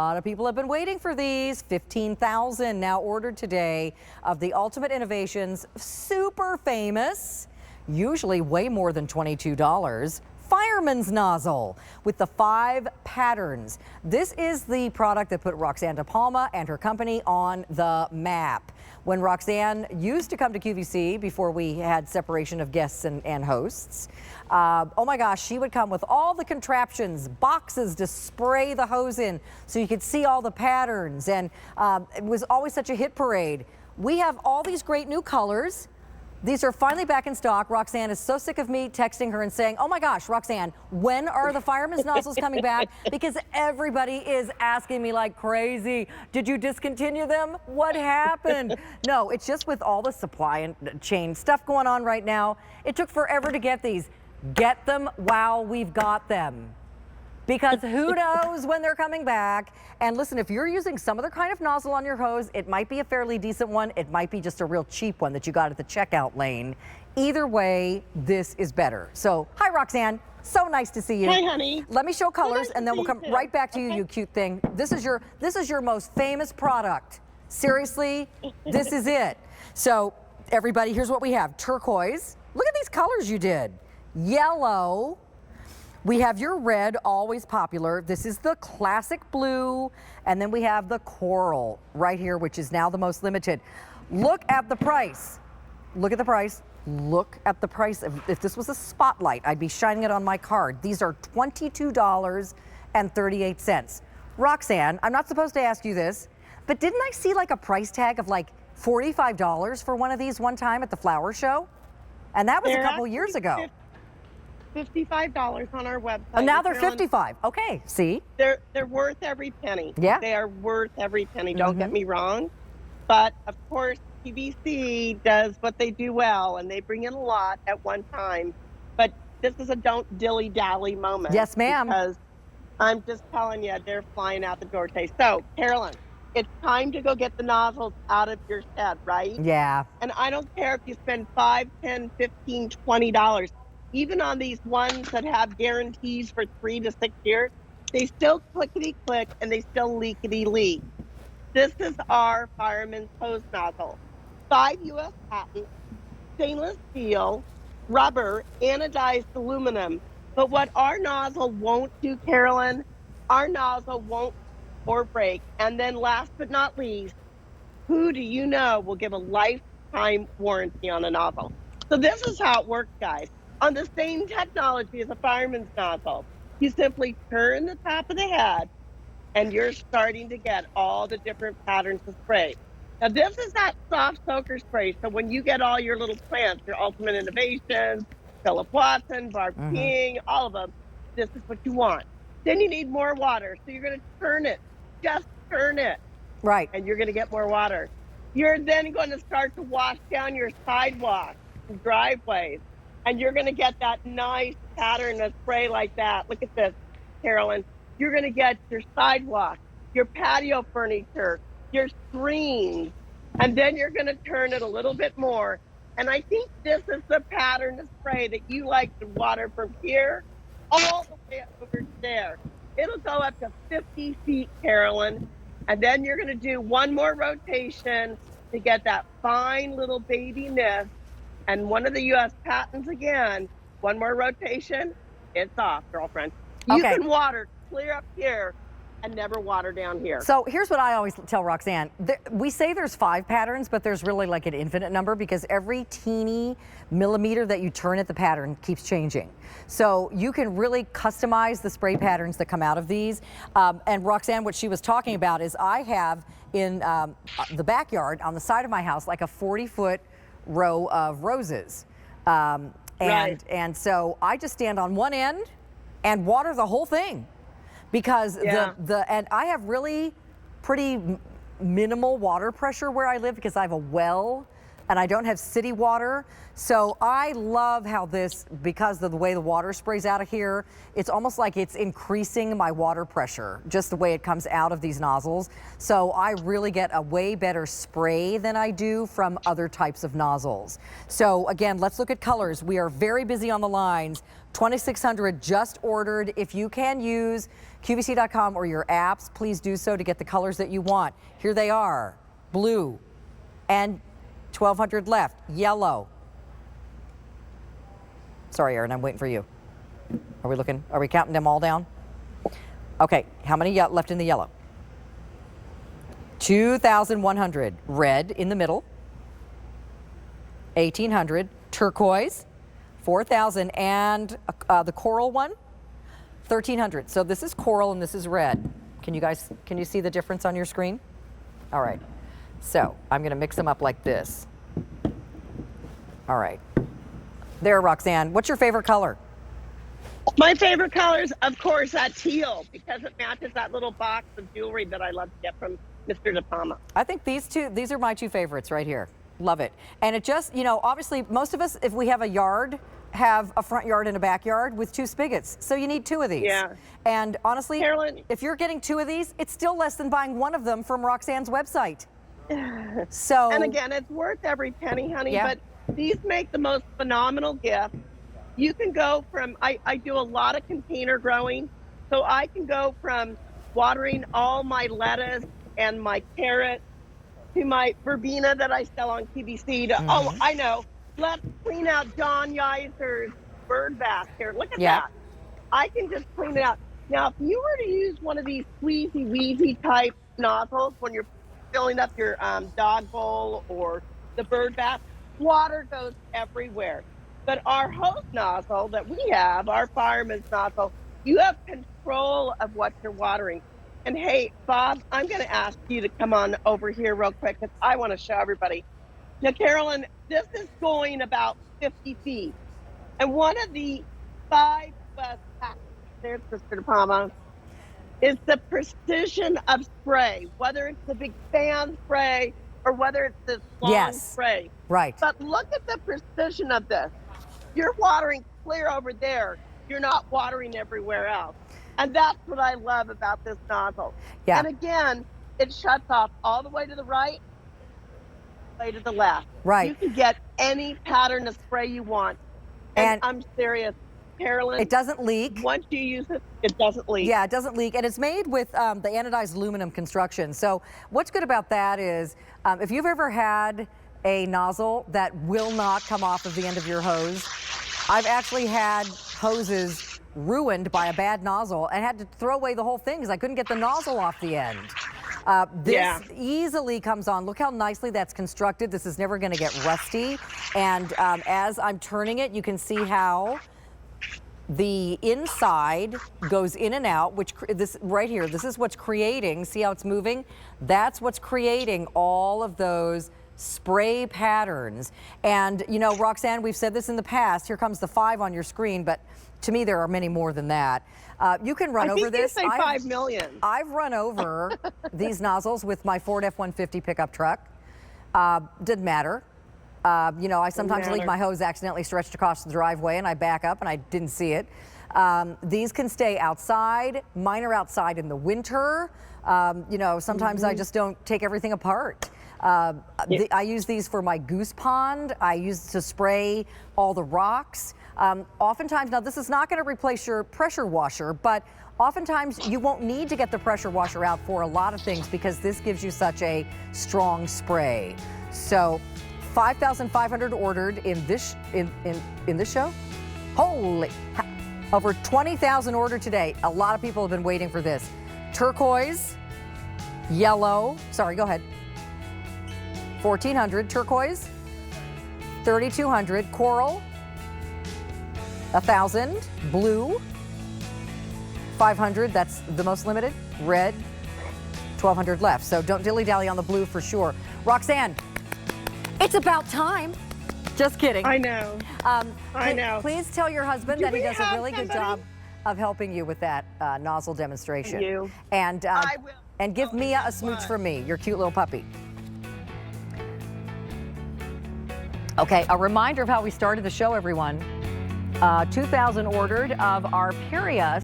A lot of people have been waiting for these. 15,000 now ordered today of the Ultimate Innovations super famous, usually way more than $22. Fireman's nozzle with the 5 patterns. This is the product that put Roxanne De Palma and her company on the map. When Roxanne used to come to QVC before we had separation of guests and hosts, oh my gosh, she would come with all the contraptions, boxes to spray the hose in so you could see all the patterns, and it was always such a hit parade. We have all these great new colors. These are finally back in stock. Roxanne is so sick of me texting her and saying, oh my gosh, Roxanne, when are the Fireman's nozzles coming back? Because everybody is asking me like crazy. Did you discontinue them? What happened? No, it's just with all the supply and chain stuff going on right now. It took forever to get these. Get them while we've got them. Because who knows when they're coming back. And listen, if you're using some other kind of nozzle on your hose, it might be a fairly decent one. It might be just a real cheap one that you got at the checkout lane. Either way, this is better. So, hi, Roxanne. So nice to see you. Hi, honey. Let me show colors, and then we'll come right back to you, Okay. you cute thing. This is your most famous product. Seriously, this is it. So, everybody, here's what we have. Turquoise. Look at these colors you did. Yellow. We have your red, always popular. This is the classic blue. And then we have the coral right here, which is now the most limited. Look at the price. Look at the price. Look at the price. If this was a spotlight, I'd be shining it on my card. These are $22.38. Roxanne, I'm not supposed to ask you this, but didn't I see like a price tag of like $45 for one of these one time at the flower show? And that was a couple years ago. $55 on our website. Oh, now they're $55. Okay, see? They're worth every penny. Yeah. They are worth every penny. Don't get me wrong. But of course, QVC does what they do well, and they bring in a lot at one time. But this is a don't dilly-dally moment. Yes, ma'am. Because I'm just telling you, they're flying out the door today. So, Carolyn, it's time to go get the nozzles out of your shed, right? Yeah. And I don't care if you spend $5, $10, $15, $20. Even on these ones that have guarantees for 3 to 6 years, they still clickety-click and they still leakety-leak. This is our Fireman's hose nozzle. 5 U.S. patents, stainless steel, rubber, anodized aluminum. But what our nozzle won't do, Carolyn, our nozzle won't or break. And then last but not least, who do you know will give a lifetime warranty on a nozzle? So this is how it works, guys. On the same technology as a Fireman's nozzle, you simply turn the top of the head and you're starting to get all the different patterns of spray. Now this is that soft soaker spray, so when you get all your little plants, your Ultimate Innovations, Philip Watson, Barb King, all of them, this is what you want. Then you need more water, so you're gonna turn it, just turn it. Right. And you're gonna get more water. You're then gonna start to wash down your sidewalks and driveways. And you're going to get that nice pattern of spray like that. Look at this, Carolyn. You're going to get your sidewalk, your patio furniture, your screens, and then you're going to turn it a little bit more. And I think this is the pattern of spray that you like to water from here all the way over there. It'll go up to 50 feet, Carolyn. And then you're going to do one more rotation to get that fine little baby nest. And one of the U.S. patents again, one more rotation, it's off, girlfriend. You can water clear up here and never water down here. So here's what I always tell Roxanne. We say there's 5 patterns, but there's really like an infinite number because every teeny millimeter that you turn at the pattern keeps changing. So you can really customize the spray patterns that come out of these. And Roxanne, what she was talking about is I have in the backyard on the side of my house like a 40-foot row of roses, and so I just stand on one end and water the whole thing because and I have really pretty minimal water pressure where I live because I have a well and I don't have city water. So I love how this, because of the way the water sprays out of here, it's almost like it's increasing my water pressure, just the way it comes out of these nozzles. So I really get a way better spray than I do from other types of nozzles. So again, let's look at colors. We are very busy on the lines. 2,600 just ordered. If you can use QVC.com or your apps, please do so to get the colors that you want. Here they are, blue, and 1,200 left, yellow. Sorry, Aaron, I'm waiting for you. Are we counting them all down? Okay, how many left in the yellow? 2,100, red in the middle, 1,800, turquoise, 4,000, and the coral one, 1,300. So this is coral and this is red. Can you see the difference on your screen? All right, so I'm gonna mix them up like this. All right, there, Roxanne, what's your favorite color? My favorite color is, of course, that teal, because it matches that little box of jewelry that I love to get from Mr. De Palma. I think these are my two favorites right here. Love it. And it just, you know, obviously most of us, if we have a yard, have a front yard and a backyard with two spigots. So you need two of these. Yeah. And honestly, Carolyn, if you're getting two of these, it's still less than buying one of them from Roxanne's website. So. And again, it's worth every penny, honey, Yeah. but these make the most phenomenal gift. You can go from, I do a lot of container growing, so I can go from watering all my lettuce and my carrots to my verbena that I sell on QVC to, oh, I know, let's clean out John Yeiser's bird bath here. Look at that. I can just clean it out. Now, if you were to use one of these squeezy wheezy type nozzles when you're filling up your dog bowl or the bird bath, water goes everywhere. But our hose nozzle that we have, our Fireman's nozzle, you have control of what you're watering. And hey, Bob, I'm going to ask you to come on over here real quick because I want to show everybody. Now, Carolyn, this is going about 50 feet. And one of the 5 best hacks, there's Mr. De Palma, is the precision of spray, whether it's the big fan spray or whether it's this long spray. Right. But look at the precision of this. You're watering clear over there. You're not watering everywhere else. And that's what I love about this nozzle. Yeah. And again, it shuts off all the way to the right, way to the left. Right. You can get any pattern of spray you want. And I'm serious, Carolyn. It doesn't leak. Once you use it, it doesn't leak. Yeah, it doesn't leak. And it's made with the anodized aluminum construction. So what's good about that is if you've ever had a nozzle that will not come off of the end of your hose, I've actually had hoses ruined by a bad nozzle and had to throw away the whole thing because I couldn't get the nozzle off the end. This easily comes on. Look how nicely that's constructed. This is never going to get rusty. And as I'm turning it, you can see how the inside goes in and out, which this right here, this is what's creating, see how it's moving? That's what's creating all of those spray patterns. And you know, Roxanne, we've said this in the past, here comes the 5 on your screen, but to me there are many more than that. You can run over this. I think you say 5 million. I've run over these nozzles with my Ford F-150 pickup truck. Didn't matter. You know, I sometimes leave my hose accidentally stretched across the driveway and I back up and I didn't see it. These can stay outside. Mine are outside in the winter. You know, sometimes I just don't take everything apart. I use these for my goose pond. I use to spray all the rocks. Oftentimes, now this is not going to replace your pressure washer, but oftentimes you won't need to get the pressure washer out for a lot of things because this gives you such a strong spray. So 5,500 ordered in this show. Holy, over 20,000 ordered today. A lot of people have been waiting for this. Turquoise, yellow, sorry, go ahead. 1,400 turquoise, 3,200 coral, 1,000 blue, 500, that's the most limited, red, 1,200 left. So don't dilly-dally on the blue for sure. Roxanne, it's about time. Just kidding. I know. I know. Please tell your husband that he does a really good job of helping you with that nozzle demonstration. Thank you. And, I will. And give Mia a smooch from me, your cute little puppy. Okay, a reminder of how we started the show, everyone. 2,000 ordered of our Purius